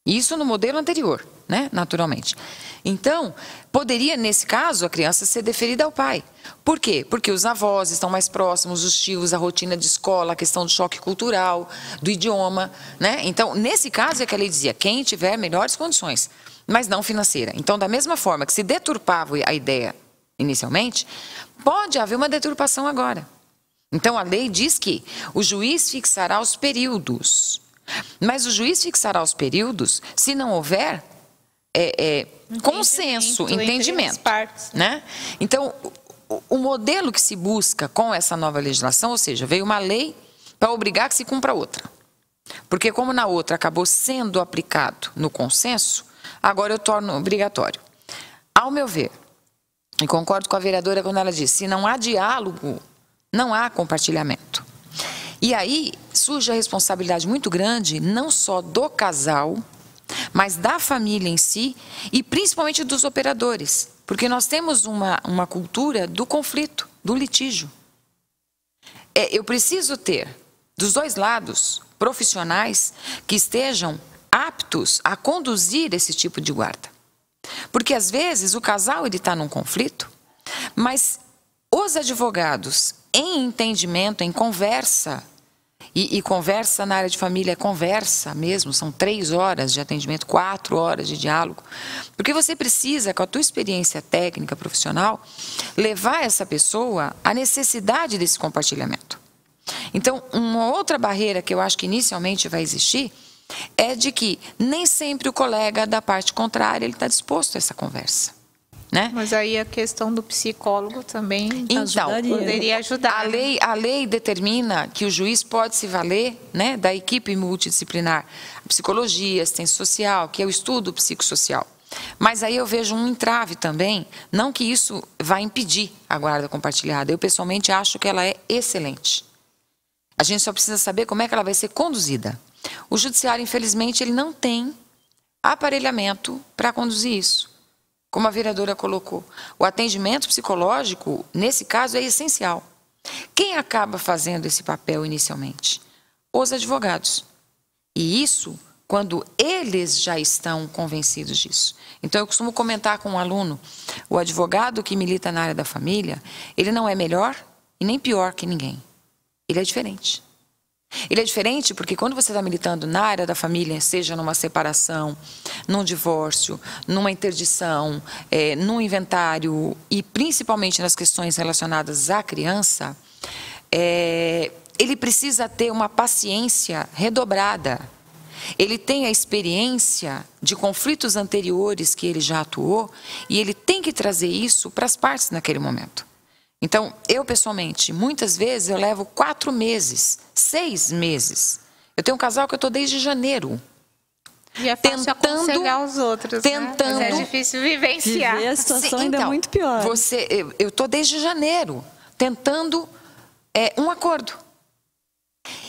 Isso no modelo anterior, né? Naturalmente. Então, poderia, nesse caso, a criança ser deferida ao pai. Por quê? Porque os avós estão mais próximos, os tios, a rotina de escola, a questão do choque cultural, do idioma, né? Então, nesse caso é que a lei dizia, quem tiver melhores condições, mas não financeira. Então, da mesma forma que se deturpava a ideia inicialmente, pode haver uma deturpação agora. Então, a lei diz que o juiz fixará os períodos. Mas o juiz fixará os períodos se não houver consenso, entendimento. Né? Então, o modelo que se busca com essa nova legislação, ou seja, veio uma lei para obrigar que se cumpra outra. Porque como na outra acabou sendo aplicado no consenso, agora eu torno obrigatório. Ao meu ver, e concordo com a vereadora quando ela disse, se não há diálogo, não há compartilhamento. E aí surge a responsabilidade muito grande, não só do casal, mas da família em si e principalmente dos operadores. Porque nós temos uma cultura do conflito, do litígio. Eu preciso ter, dos dois lados, profissionais que estejam aptos a conduzir esse tipo de guarda. Porque às vezes o casal está num conflito, mas os advogados em entendimento, em conversa, e conversa na área de família é conversa mesmo, são 3 horas de atendimento, 4 horas de diálogo, porque você precisa, com a tua experiência técnica, profissional, levar essa pessoa à necessidade desse compartilhamento. Então, uma outra barreira que eu acho que inicialmente vai existir é de que nem sempre o colega da parte contrária está disposto a essa conversa. Né? Mas aí a questão do psicólogo também poderia ajudar. A lei determina que o juiz pode se valer, né, da equipe multidisciplinar, psicologia, assistência social, que é o estudo psicossocial. Mas aí eu vejo um entrave também, não que isso vai impedir a guarda compartilhada. Eu pessoalmente acho que ela é excelente. A gente só precisa saber como é que ela vai ser conduzida. O judiciário, infelizmente, ele não tem aparelhamento para conduzir isso. Como a vereadora colocou, o atendimento psicológico, nesse caso, é essencial. Quem acaba fazendo esse papel inicialmente? Os advogados. E isso, quando eles já estão convencidos disso. Então, eu costumo comentar com um aluno, o advogado que milita na área da família, ele não é melhor e nem pior que ninguém. Ele é diferente. Ele é diferente porque quando você está militando na área da família, seja numa separação, num divórcio, numa interdição, num inventário e principalmente nas questões relacionadas à criança, ele precisa ter uma paciência redobrada. Ele tem a experiência de conflitos anteriores que ele já atuou e ele tem que trazer isso para as partes naquele momento. Então, eu pessoalmente, muitas vezes eu levo 4 meses, 6 meses. Eu tenho um casal que eu estou desde janeiro. E é fácil aconselhar os outros, né? Mas é difícil vivenciar. Viver a situação ainda é muito pior. Eu estou desde janeiro tentando um acordo.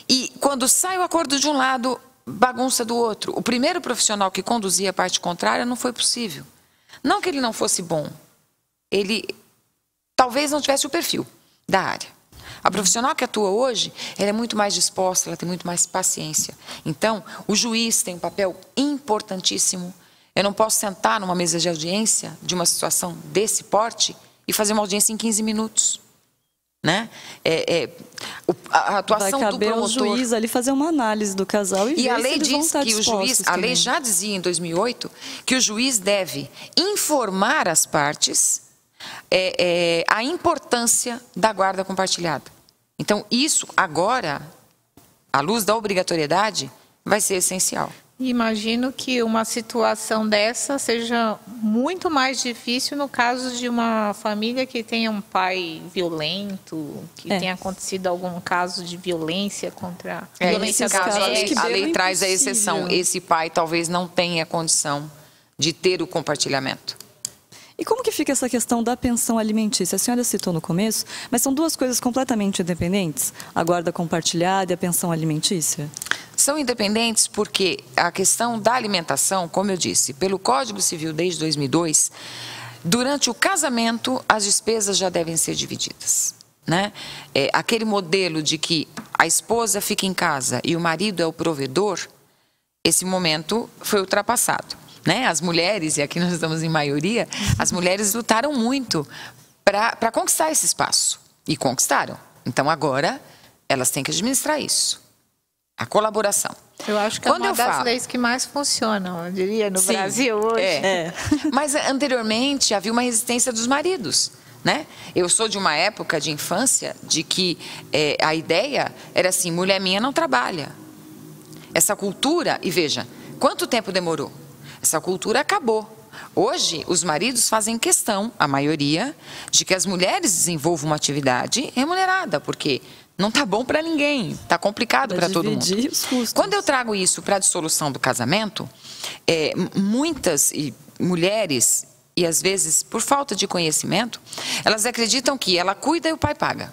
E quando sai o acordo de um lado, bagunça do outro. O primeiro profissional que conduzia a parte contrária não foi possível. Não que ele não fosse bom. Ele talvez não tivesse o perfil da área. A profissional que atua hoje, ela é muito mais disposta, ela tem muito mais paciência. Então, o juiz tem um papel importantíssimo. Eu não posso sentar numa mesa de audiência de uma situação desse porte e fazer uma audiência em 15 minutos. Né? A atuação do promotor... o juiz ali fazer uma análise do casal e ver a lei se eles diz vão que o juiz, a lei já dizia em 2008 que o juiz deve informar as partes a importância da guarda compartilhada. Então, isso agora, à luz da obrigatoriedade, vai ser essencial. Imagino que uma situação dessa seja muito mais difícil no caso de uma família que tenha um pai violento, que tenha acontecido algum caso de violência contra violência doméstica. A lei traz a exceção. Esse pai talvez não tenha condição de ter o compartilhamento. E como que fica essa questão da pensão alimentícia? A senhora citou no começo, mas são duas coisas completamente independentes? A guarda compartilhada e a pensão alimentícia? São independentes porque a questão da alimentação, como eu disse, pelo Código Civil desde 2002, durante o casamento as despesas já devem ser divididas. Né? Aquele modelo de que a esposa fica em casa e o marido é o provedor, esse momento foi ultrapassado. Né? As mulheres, e aqui nós estamos em maioria, as mulheres lutaram muito para conquistar esse espaço. E conquistaram. Então, agora, elas têm que administrar isso. A colaboração. Eu acho que é uma das leis que mais funcionam, eu diria, no Brasil hoje. Mas, anteriormente, havia uma resistência dos maridos. Né? Eu sou de uma época de infância de que a ideia era assim, mulher minha não trabalha. Essa cultura, e veja, quanto tempo demorou? Essa cultura acabou. Hoje, os maridos fazem questão, a maioria, de que as mulheres desenvolvam uma atividade remunerada, porque Não está bom para ninguém, está complicado para todo mundo. Os custos. Quando eu trago isso para a dissolução do casamento, muitas mulheres, e às vezes por falta de conhecimento, elas acreditam que ela cuida e o pai paga.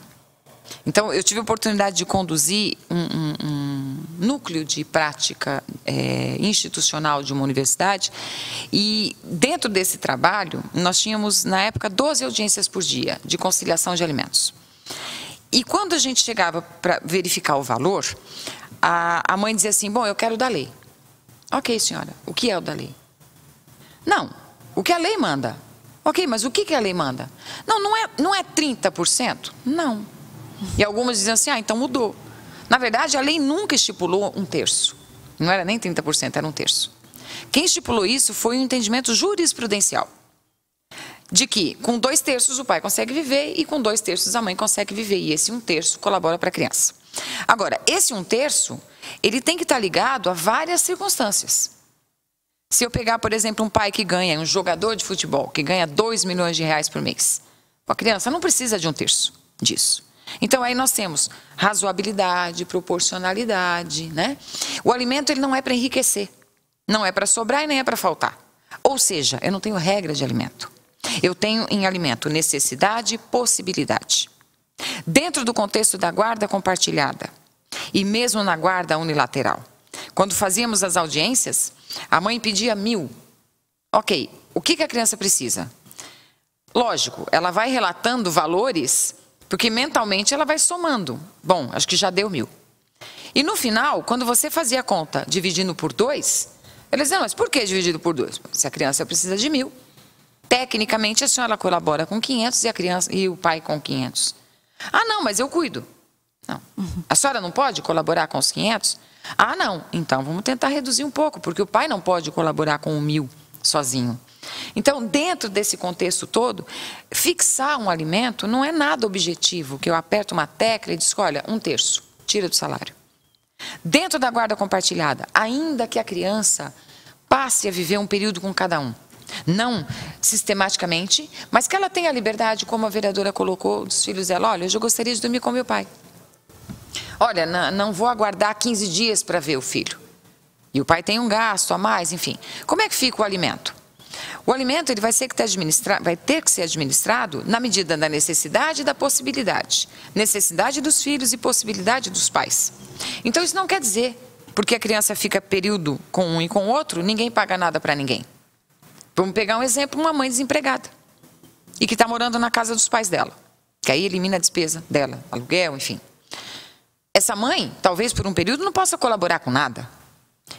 Então, eu tive a oportunidade de conduzir um núcleo de prática institucional de uma universidade, e dentro desse trabalho, nós tínhamos, na época, 12 audiências por dia de conciliação de alimentos. E quando a gente chegava para verificar o valor, a mãe dizia assim, bom, eu quero o da lei. Ok, senhora, o que é o da lei? Não, o que a lei manda. Ok, mas o que a lei manda? Não é 30%? Não. E algumas diziam assim, então mudou. Na verdade, a lei nunca estipulou 1/3. Não era nem 30%, era 1/3. Quem estipulou isso foi um entendimento jurisprudencial. De que com 2/3 o pai consegue viver e com 2/3 a mãe consegue viver. E esse 1/3 colabora para a criança. Agora, esse 1/3, ele tem que estar ligado a várias circunstâncias. Se eu pegar, por exemplo, um pai que ganha, um jogador de futebol, que ganha 2 milhões de reais por mês, a criança não precisa de 1/3 disso. Então, aí nós temos razoabilidade, proporcionalidade, né? O alimento, ele não é para enriquecer. Não é para sobrar e nem é para faltar. Ou seja, eu não tenho regra de alimento. Eu tenho em alimento necessidade e possibilidade. Dentro do contexto da guarda compartilhada e mesmo na guarda unilateral, quando fazíamos as audiências, a mãe pedia 1.000. Ok, o que a criança precisa? Lógico, ela vai relatando valores, porque mentalmente ela vai somando. Bom, acho que já deu 1.000. E no final, quando você fazia a conta dividindo por 2, ela dizia, mas por que dividido por 2? Se a criança precisa de 1.000, tecnicamente a senhora colabora com 500 e o pai com 500. Ah, não, mas eu cuido. Não. A senhora não pode colaborar com os 500? Ah, não. Então vamos tentar reduzir um pouco, porque o pai não pode colaborar com 1.000 sozinho. Então, dentro desse contexto todo, fixar um alimento não é nada objetivo, que eu aperto uma tecla e digo, olha, 1/3, tira do salário. Dentro da guarda compartilhada, ainda que a criança passe a viver um período com cada um, não sistematicamente, mas que ela tenha a liberdade, como a vereadora colocou, dos filhos dela, olha, hoje eu gostaria de dormir com meu pai. Olha, não vou aguardar 15 dias para ver o filho. E o pai tem um gasto a mais, enfim. Como é que fica o alimento? O alimento ele vai ter que ser administrado na medida da necessidade e da possibilidade. Necessidade dos filhos e possibilidade dos pais. Então isso não quer dizer, porque a criança fica período com um e com o outro, ninguém paga nada para ninguém. Vamos pegar um exemplo, uma mãe desempregada. E que está morando na casa dos pais dela. Que aí elimina a despesa dela, aluguel, enfim. Essa mãe, talvez por um período, não possa colaborar com nada.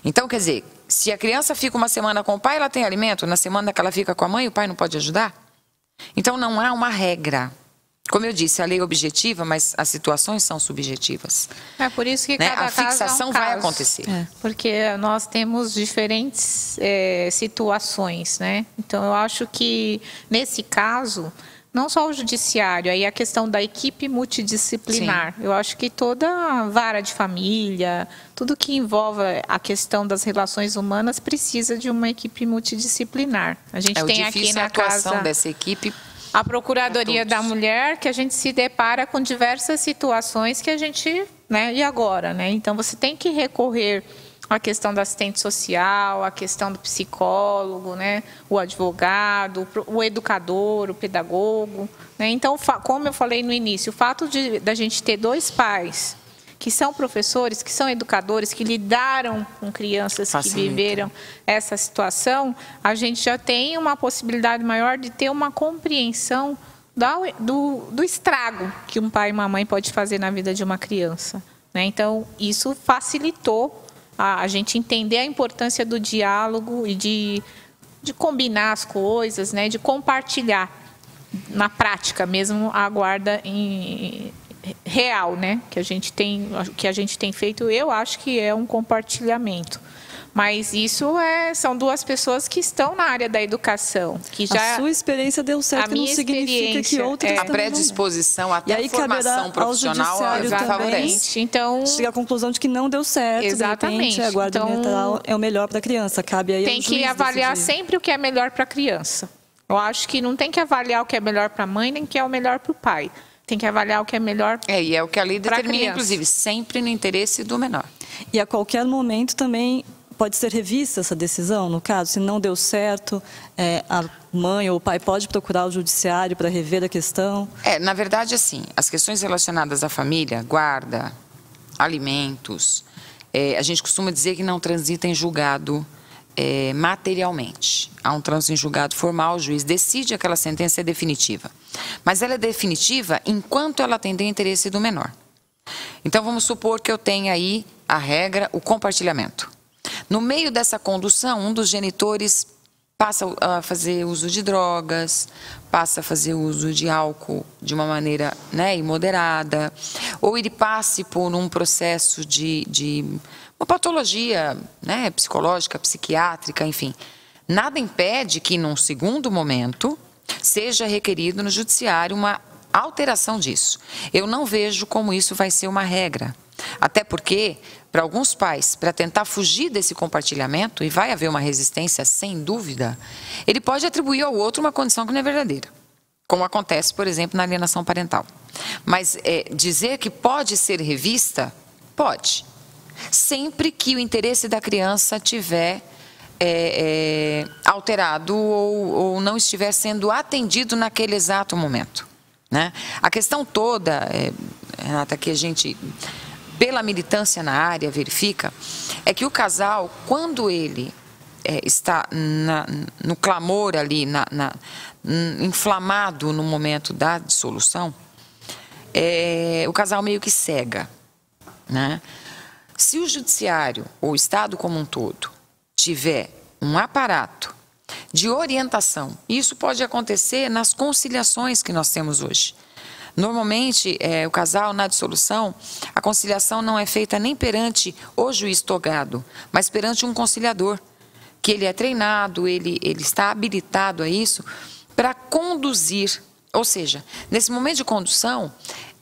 Então, quer dizer, se a criança fica uma semana com o pai, ela tem alimento. Na semana que ela fica com a mãe, o pai não pode ajudar? Então, não há uma regra. Como eu disse, a lei é objetiva, mas as situações são subjetivas. É por isso que cada a fixação caso é um vai caso. acontecer. Porque nós temos diferentes situações, né? Então, eu acho que, nesse caso, não só o judiciário, aí a questão da equipe multidisciplinar. Sim. Eu acho que toda a vara de família, tudo que envolve a questão das relações humanas precisa de uma equipe multidisciplinar. A gente tem aqui na casa dessa equipe, a Procuradoria da Mulher, que a gente se depara com diversas situações que a gente, né, e agora, né? Então você tem que recorrer à questão do assistente social, à questão do psicólogo, né, o advogado, o educador, o pedagogo, né? Então, como eu falei no início, o fato da gente ter 2 pais que são professores, que são educadores, que lidaram com crianças que viveram essa situação, a gente já tem uma possibilidade maior de ter uma compreensão do estrago que um pai e uma mãe pode fazer na vida de uma criança, né? Então, isso facilitou a gente entender a importância do diálogo e de combinar as coisas, né? De compartilhar na prática mesmo a guarda real, né? Que a gente tem feito, eu acho que é um compartilhamento. Mas isso são 2 pessoas que estão na área da educação. Que já, a sua experiência deu certo, que não significa que outras a predisposição, até e aí a formação profissional favorece. Então, chega à conclusão de que não deu certo. Exatamente. De repente, a guarda unilateral é o melhor para a criança. Cabe aí tem que avaliar sempre o que é melhor para a criança. Eu acho que não tem que avaliar o que é melhor para a mãe, nem o que é o melhor para o pai. tem que avaliar o que é melhor. E é o que a lei determina, inclusive, sempre no interesse do menor. E a qualquer momento também pode ser revista essa decisão, no caso, se não deu certo, a mãe ou o pai pode procurar o judiciário para rever a questão? Na verdade, assim, as questões relacionadas à família, guarda, alimentos, a gente costuma dizer que não transita em julgado materialmente. Há um trânsito em julgado formal, o juiz decide, aquela sentença é definitiva. Mas ela é definitiva enquanto ela atender o interesse do menor. Então, vamos supor que eu tenha aí a regra, o compartilhamento. No meio dessa condução, um dos genitores passa a fazer uso de drogas, passa a fazer uso de álcool de uma maneira imoderada, ou ele passe por um processo de uma patologia psicológica, psiquiátrica, enfim. Nada impede que, num segundo momento, seja requerido no judiciário uma alteração disso. Eu não vejo como isso vai ser uma regra. Até porque, para alguns pais, para tentar fugir desse compartilhamento, e vai haver uma resistência sem dúvida, ele pode atribuir ao outro uma condição que não é verdadeira. Como acontece, por exemplo, na alienação parental. Mas dizer que pode ser revista, pode. Sempre que o interesse da criança tiver alterado ou não estiver sendo atendido naquele exato momento. Né? A questão toda, Renata, que a gente, pela militância na área, verifica, é que o casal, quando ele está no clamor ali, inflamado no momento da dissolução, o casal meio que cega. Né? Se o judiciário, ou o Estado como um todo, tiver um aparato de orientação, isso pode acontecer nas conciliações que nós temos hoje. Normalmente, o casal, na dissolução, a conciliação não é feita nem perante o juiz togado, mas perante um conciliador, que ele é treinado, ele está habilitado a isso, para conduzir. Ou seja, nesse momento de condução,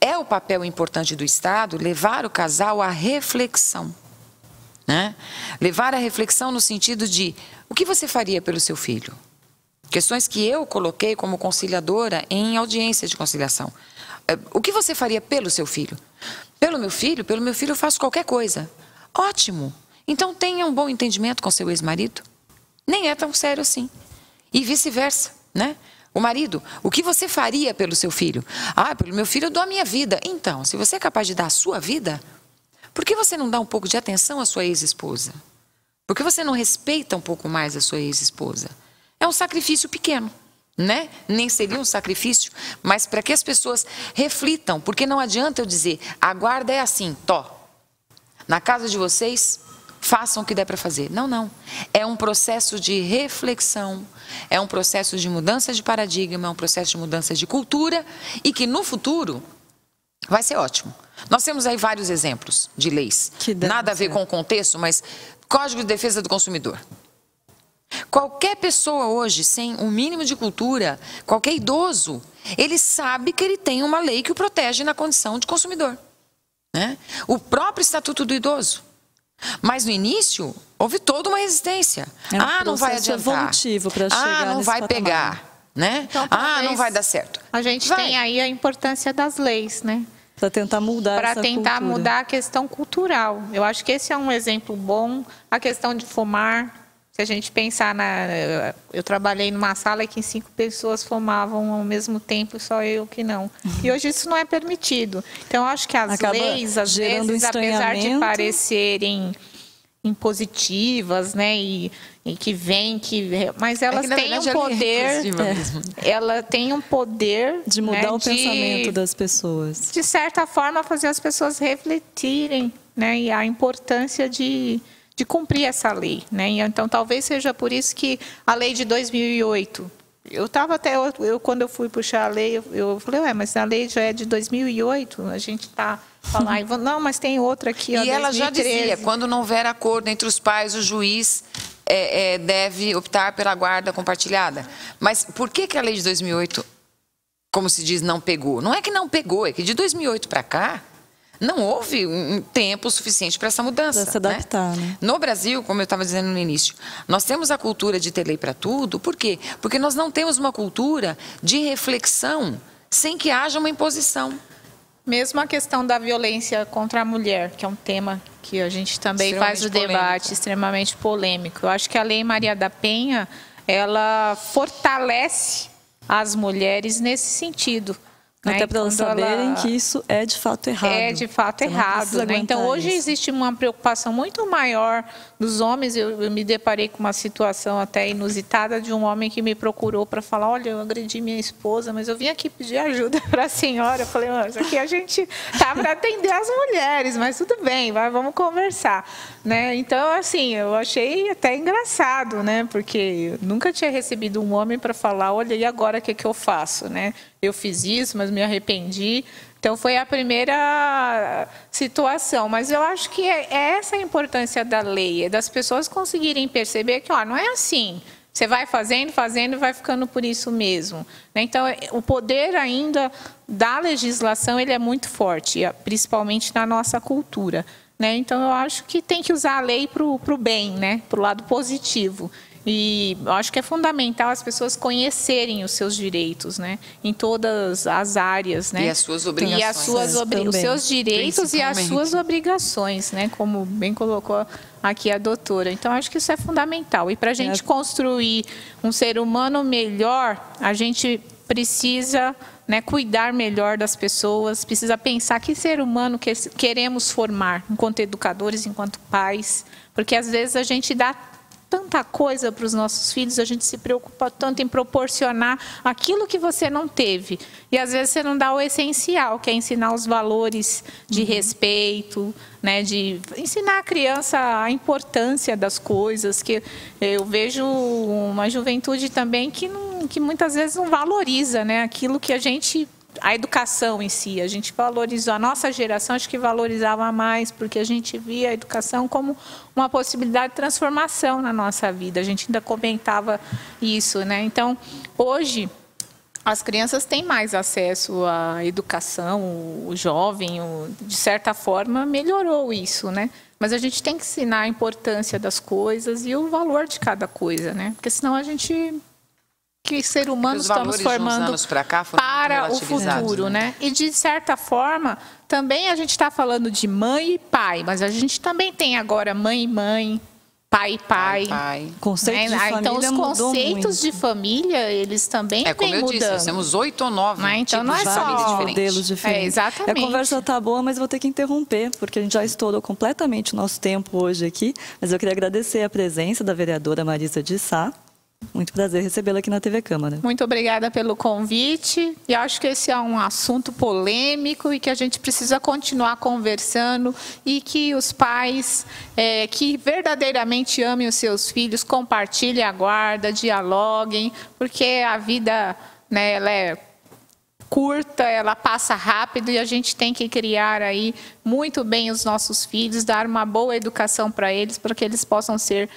é o papel importante do Estado levar o casal à reflexão. Né? Levar a reflexão no sentido de o que você faria pelo seu filho? Questões que eu coloquei como conciliadora em audiência de conciliação. O que você faria pelo seu filho? Pelo meu filho eu faço qualquer coisa. Ótimo! Então tenha um bom entendimento com seu ex-marido. Nem é tão sério assim. E vice-versa, né? O marido, o que você faria pelo seu filho? Pelo meu filho eu dou a minha vida. Então, se você é capaz de dar a sua vida, por que você não dá um pouco de atenção à sua ex-esposa? Por que você não respeita um pouco mais a sua ex-esposa? É um sacrifício pequeno, né? Nem seria um sacrifício, mas para que as pessoas reflitam, porque não adianta eu dizer, a guarda é assim, na casa de vocês, façam o que der para fazer. Não, não. É um processo de reflexão, é um processo de mudança de paradigma, é um processo de mudança de cultura e que no futuro vai ser ótimo. Nós temos aí vários exemplos de leis, nada a ver com o contexto, mas Código de Defesa do Consumidor. Qualquer pessoa hoje, sem um mínimo de cultura, qualquer idoso, ele sabe que ele tem uma lei que o protege na condição de consumidor. Né? O próprio Estatuto do Idoso. Mas no início, houve toda uma resistência. Não vai adiantar. Evolutivo para chegar não nesse vai patamar. Pegar. Né? Então, não vai dar certo. A gente tem aí a importância das leis, né? Para tentar mudar essa cultura. Para tentar mudar a questão cultural. Eu acho que esse é um exemplo bom. A questão de fumar. Se a gente pensar eu trabalhei numa sala que 5 pessoas fumavam ao mesmo tempo, só eu que não. E hoje isso não é permitido. Então, eu acho que as leis, às vezes, apesar de parecerem impositivas, né, e que mas elas têm um poder, ela tem um poder de mudar o pensamento das pessoas. De certa forma, fazer as pessoas refletirem, né, e a importância de cumprir essa lei, né? Então, talvez seja por isso que a lei de 2008, quando eu fui puxar a lei, eu falei, mas a lei já é de 2008, a gente está falando, não, mas tem outra aqui, E ela 2013. Já dizia, quando não houver acordo entre os pais, o juiz deve optar pela guarda compartilhada. Mas por que a lei de 2008, como se diz, não pegou? Não é que não pegou, é que de 2008 para cá, não houve um tempo suficiente para essa mudança. Para se adaptar, né? No Brasil, como eu estava dizendo no início, nós temos a cultura de ter lei para tudo. Por quê? Porque nós não temos uma cultura de reflexão sem que haja uma imposição. Mesmo a questão da violência contra a mulher, que é um tema que a gente também faz o debate, extremamente polêmico. Eu acho que a Lei Maria da Penha, ela fortalece as mulheres nesse sentido. Até para elas saberem que isso é de fato errado. É de fato errado, né? Então, hoje existe uma preocupação muito maior dos homens. Eu me deparei com uma situação até inusitada de um homem que me procurou para falar: olha, eu agredi minha esposa, mas eu vim aqui pedir ajuda para a senhora. Eu falei: mas aqui a gente está para atender as mulheres, mas tudo bem, vamos conversar. Né? Então, assim, eu achei até engraçado, né? Porque eu nunca tinha recebido um homem para falar: olha, e agora o que eu faço, né? Eu fiz isso, mas me arrependi. Então, foi a primeira situação. Mas eu acho que é essa a importância da lei, é das pessoas conseguirem perceber que não é assim. Você vai fazendo e vai ficando por isso mesmo. Então, o poder ainda da legislação ele é muito forte, principalmente na nossa cultura. Então, eu acho que tem que usar a lei para o bem, né? Para o lado positivo. E eu acho que é fundamental as pessoas conhecerem os seus direitos, né? Em todas as áreas, né? E as suas obrigações. Os seus direitos e as suas obrigações, né? Como bem colocou aqui a doutora. Então, acho que isso é fundamental. E para a gente construir um ser humano melhor, a gente precisa, né, cuidar melhor das pessoas, precisa pensar que ser humano queremos formar, enquanto educadores, enquanto pais, porque às vezes a gente dá tanta coisa para os nossos filhos, a gente se preocupa tanto em proporcionar aquilo que você não teve. E às vezes você não dá o essencial, que é ensinar os valores de respeito, né, de ensinar a criança a importância das coisas, que eu vejo uma juventude também que muitas vezes não valoriza, né, aquilo que a educação em si, a gente valorizou, a nossa geração acho que valorizava mais, porque a gente via a educação como uma possibilidade de transformação na nossa vida, a gente ainda comentava isso, né? Então, hoje, as crianças têm mais acesso à educação, o jovem, de certa forma, melhorou isso, né? Mas a gente tem que ensinar a importância das coisas e o valor de cada coisa, né? Porque senão a gente... que ser humano estamos formando para o futuro, né? E de certa forma, também a gente está falando de mãe e pai, mas a gente também tem agora mãe e mãe, pai e pai. Conceito de família então, os conceitos de família, eles também vêm mudando. Como eu disse, nós temos 8 ou 9 então, não é só modelos diferentes. Exatamente. A conversa está boa, mas vou ter que interromper, porque a gente já estourou completamente o nosso tempo hoje aqui. Mas eu queria agradecer a presença da vereadora Marisa de Sá. Muito prazer recebê-la aqui na TV Câmara. Muito obrigada pelo convite. E acho que esse é um assunto polêmico e que a gente precisa continuar conversando e que os pais que verdadeiramente amem os seus filhos compartilhem a guarda, dialoguem, porque a vida, né, ela é curta, ela passa rápido e a gente tem que criar aí muito bem os nossos filhos, dar uma boa educação para que eles possam ser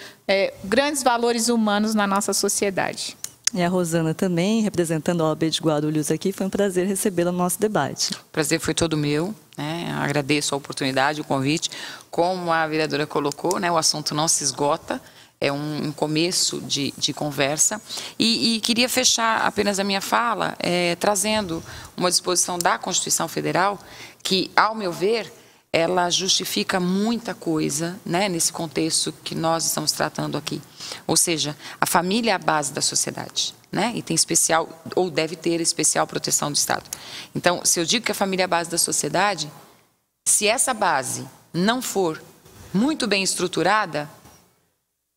grandes valores humanos na nossa sociedade. E a Rosana também, representando a OAB de Guarulhos aqui, foi um prazer recebê-la no nosso debate. O prazer foi todo meu, né? Agradeço a oportunidade, o convite. Como a vereadora colocou, né, o assunto não se esgota. É um começo de conversa. E queria fechar apenas a minha fala trazendo uma disposição da Constituição Federal que, ao meu ver, ela justifica muita coisa, né, nesse contexto que nós estamos tratando aqui. Ou seja, a família é a base da sociedade, né, e tem especial, ou deve ter especial proteção do Estado. Então, se eu digo que a família é a base da sociedade, se essa base não for muito bem estruturada,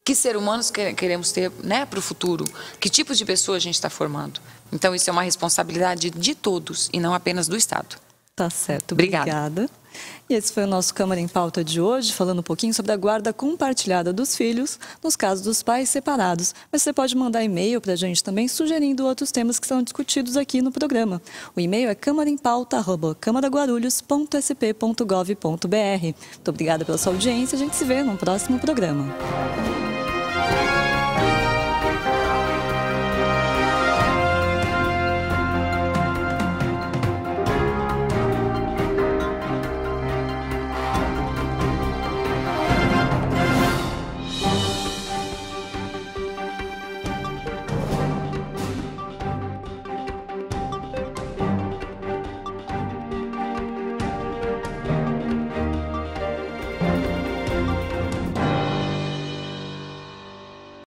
que ser humanos queremos ter, né, para o futuro? Que tipo de pessoa a gente está formando? Então, isso é uma responsabilidade de todos e não apenas do Estado. Tá certo. Obrigada. E esse foi o nosso Câmara em Pauta de hoje, falando um pouquinho sobre a guarda compartilhada dos filhos nos casos dos pais separados. Mas você pode mandar e-mail para a gente também, sugerindo outros temas que são discutidos aqui no programa. O e-mail é câmaraempauta@camaraguarulhos.sp.gov.br. Muito obrigada pela sua audiência. A gente se vê no próximo programa.